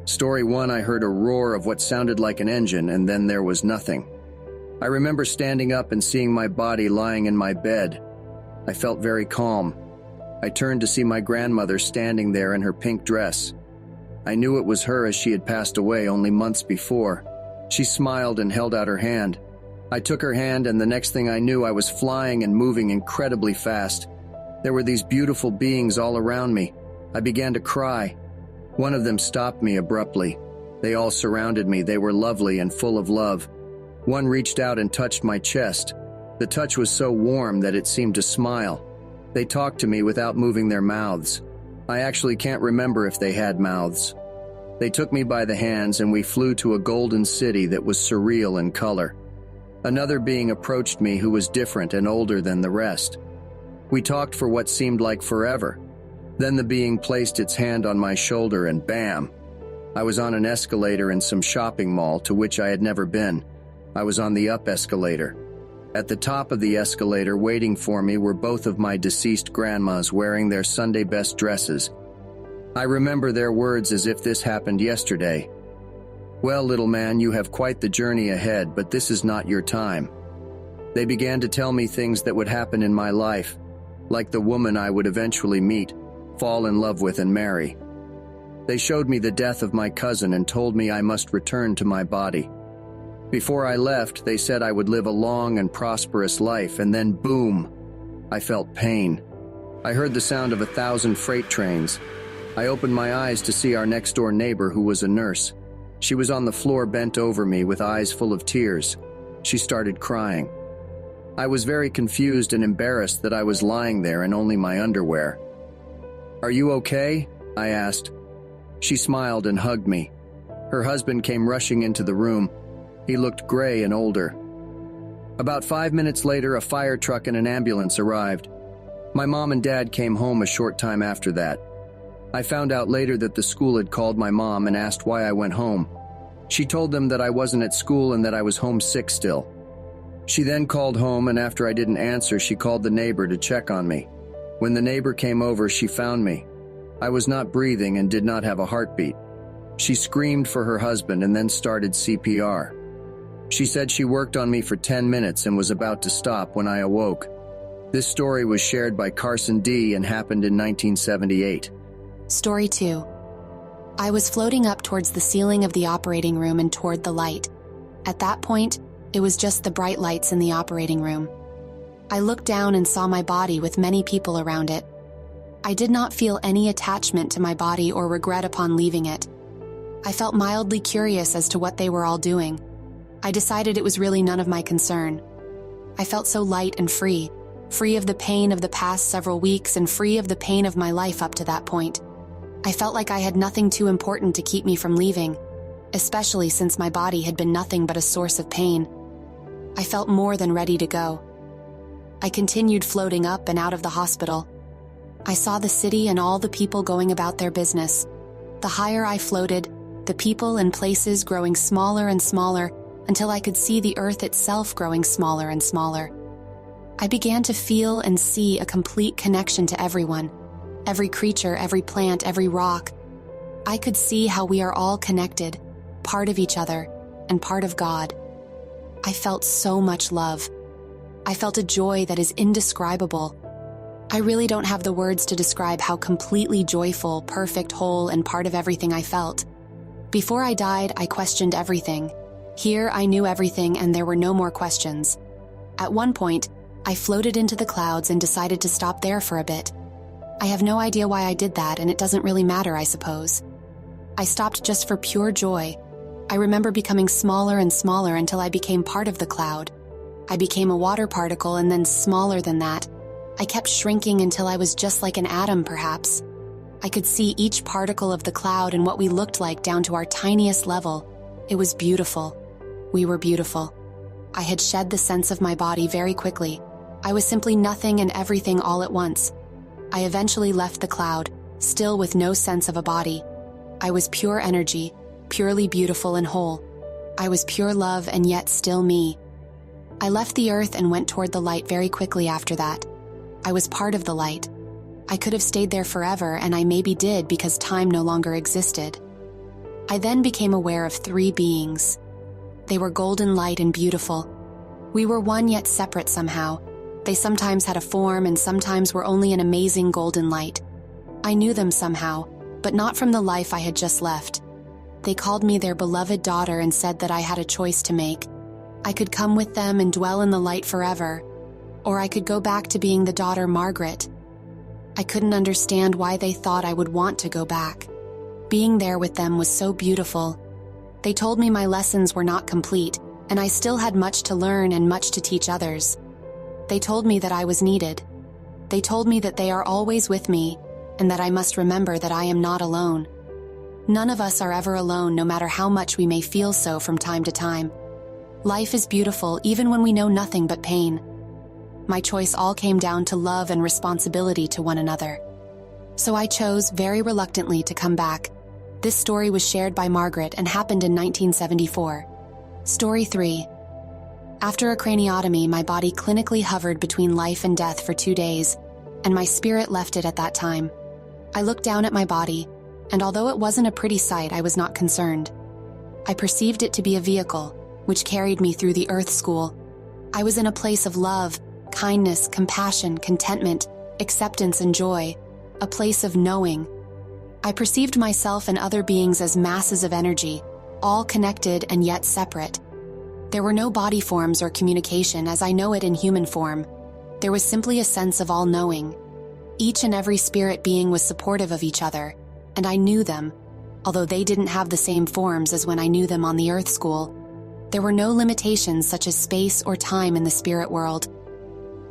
Story 1, I heard a roar of what sounded like an engine, and then there was nothing. I remember standing up and seeing my body lying in my bed. I felt very calm. I turned to see my grandmother standing there in her pink dress. I knew it was her as she had passed away only months before. She smiled and held out her hand. I took her hand, and the next thing I knew, I was flying and moving incredibly fast. There were these beautiful beings all around me. I began to cry. One of them stopped me abruptly. They all surrounded me. They were lovely and full of love. One reached out and touched my chest. The touch was so warm that it seemed to smile. They talked to me without moving their mouths. I actually can't remember if they had mouths. They took me by the hands and we flew to a golden city that was surreal in color. Another being approached me who was different and older than the rest. We talked for what seemed like forever. Then the being placed its hand on my shoulder and bam! I was on an escalator in some shopping mall to which I had never been. I was on the up escalator. At the top of the escalator waiting for me were both of my deceased grandmas wearing their Sunday best dresses. I remember their words as if this happened yesterday. Well, little man, you have quite the journey ahead, but this is not your time. They began to tell me things that would happen in my life, like the woman I would eventually meet, fall in love with and marry. They showed me the death of my cousin and told me I must return to my body. Before I left, they said I would live a long and prosperous life, and then boom! I felt pain. I heard the sound of 1,000 freight trains. I opened my eyes to see our next-door neighbor who was a nurse. She was on the floor bent over me with eyes full of tears. She started crying. I was very confused and embarrassed that I was lying there in only my underwear. "Are you okay?" I asked. She smiled and hugged me. Her husband came rushing into the room. He looked gray and older. About 5 minutes later, a fire truck and an ambulance arrived. My mom and dad came home a short time after that. I found out later that the school had called my mom and asked why I went home. She told them that I wasn't at school and that I was homesick still. She then called home, and after I didn't answer, she called the neighbor to check on me. When the neighbor came over, she found me. I was not breathing and did not have a heartbeat. She screamed for her husband and then started CPR. She said she worked on me for 10 minutes and was about to stop when I awoke. This story was shared by Carson D. and happened in 1978. Story 2. I was floating up towards the ceiling of the operating room and toward the light. At that point, it was just the bright lights in the operating room. I looked down and saw my body with many people around it. I did not feel any attachment to my body or regret upon leaving it. I felt mildly curious as to what they were all doing. I decided it was really none of my concern. I felt so light and free of the pain of the past several weeks and free of the pain of my life up to that point. I felt like I had nothing too important to keep me from leaving, especially since my body had been nothing but a source of pain. I felt more than ready to go. I continued floating up and out of the hospital. I saw the city and all the people going about their business. The higher I floated, the people and places growing smaller and smaller until I could see the earth itself growing smaller and smaller. I began to feel and see a complete connection to everyone, every creature, every plant, every rock. I could see how we are all connected, part of each other, and part of God. I felt so much love. I felt a joy that is indescribable. I really don't have the words to describe how completely joyful, perfect, whole, and part of everything I felt. Before I died, I questioned everything. Here, I knew everything and there were no more questions. At one point, I floated into the clouds and decided to stop there for a bit. I have no idea why I did that, and it doesn't really matter, I suppose. I stopped just for pure joy. I remember becoming smaller and smaller until I became part of the cloud. I became a water particle and then smaller than that. I kept shrinking until I was just like an atom, perhaps. I could see each particle of the cloud and what we looked like down to our tiniest level. It was beautiful. We were beautiful. I had shed the sense of my body very quickly. I was simply nothing and everything all at once. I eventually left the cloud, still with no sense of a body. I was pure energy, purely beautiful and whole. I was pure love and yet still me. I left the earth and went toward the light very quickly after that. I was part of the light. I could have stayed there forever, and I maybe did because time no longer existed. I then became aware of 3 beings. They were golden light and beautiful. We were one yet separate somehow. They sometimes had a form and sometimes were only an amazing golden light. I knew them somehow, but not from the life I had just left. They called me their beloved daughter and said that I had a choice to make. I could come with them and dwell in the light forever, or I could go back to being the daughter Margaret. I couldn't understand why they thought I would want to go back. Being there with them was so beautiful. They told me my lessons were not complete, and I still had much to learn and much to teach others. They told me that I was needed. They told me that they are always with me, and that I must remember that I am not alone. None of us are ever alone, no matter how much we may feel so from time to time. Life is beautiful even when we know nothing but pain. My choice all came down to love and responsibility to one another. So I chose, very reluctantly, to come back. This story was shared by Margaret and happened in 1974. Story 3. After a craniotomy, my body clinically hovered between life and death for 2 days, and my spirit left it at that time. I looked down at my body, and although it wasn't a pretty sight, I was not concerned. I perceived it to be a vehicle, which carried me through the Earth School. I was in a place of love, kindness, compassion, contentment, acceptance, and joy, a place of knowing. I perceived myself and other beings as masses of energy, all connected and yet separate. There were no body forms or communication as I know it in human form. There was simply a sense of all-knowing. Each and every spirit being was supportive of each other, and I knew them, although they didn't have the same forms as when I knew them on the Earth School. There were no limitations such as space or time in the spirit world.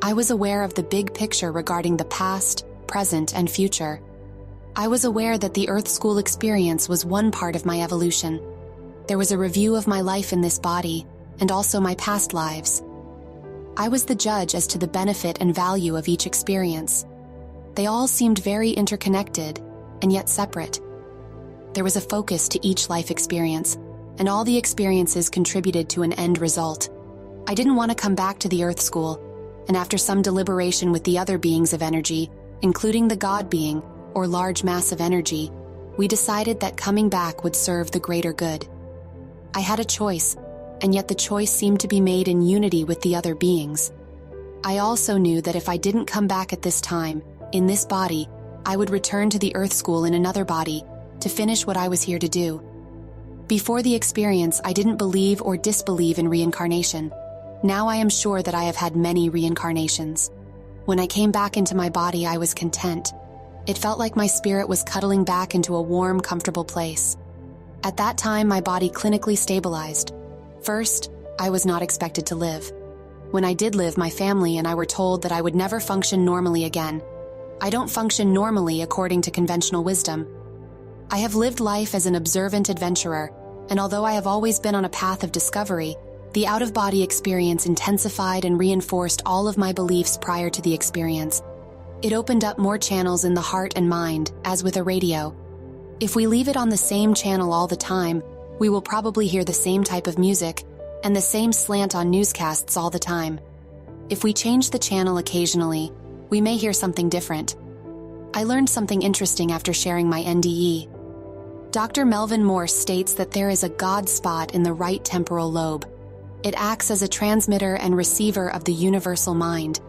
I was aware of the big picture regarding the past, present, and future. I was aware that the Earth School experience was one part of my evolution. There was a review of my life in this body, and also my past lives. I was the judge as to the benefit and value of each experience. They all seemed very interconnected, and yet separate. There was a focus to each life experience, and all the experiences contributed to an end result. I didn't want to come back to the Earth School, and after some deliberation with the other beings of energy, including the God being, or large mass of energy, we decided that coming back would serve the greater good. I had a choice, and yet the choice seemed to be made in unity with the other beings. I also knew that if I didn't come back at this time, in this body, I would return to the Earth School in another body to finish what I was here to do. Before the experience, I didn't believe or disbelieve in reincarnation. Now I am sure that I have had many reincarnations. When I came back into my body, I was content. It felt like my spirit was cuddling back into a warm, comfortable place. At that time, my body clinically stabilized. First, I was not expected to live. When I did live, my family and I were told that I would never function normally again. I don't function normally according to conventional wisdom. I have lived life as an observant adventurer, and although I have always been on a path of discovery, the out-of-body experience intensified and reinforced all of my beliefs prior to the experience. It opened up more channels in the heart and mind, as with a radio. If we leave it on the same channel all the time, we will probably hear the same type of music and the same slant on newscasts all the time. If we change the channel occasionally, we may hear something different. I learned something interesting after sharing my NDE. Dr. Melvin Morse states that there is a God spot in the right temporal lobe. It acts as a transmitter and receiver of the universal mind.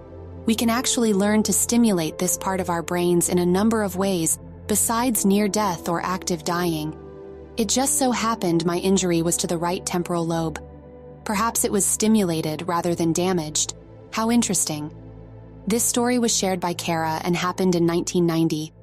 We can actually learn to stimulate this part of our brains in a number of ways besides near death or active dying. It just so happened my injury was to the right temporal lobe. Perhaps it was stimulated rather than damaged. How interesting. This story was shared by Kara and happened in 1990.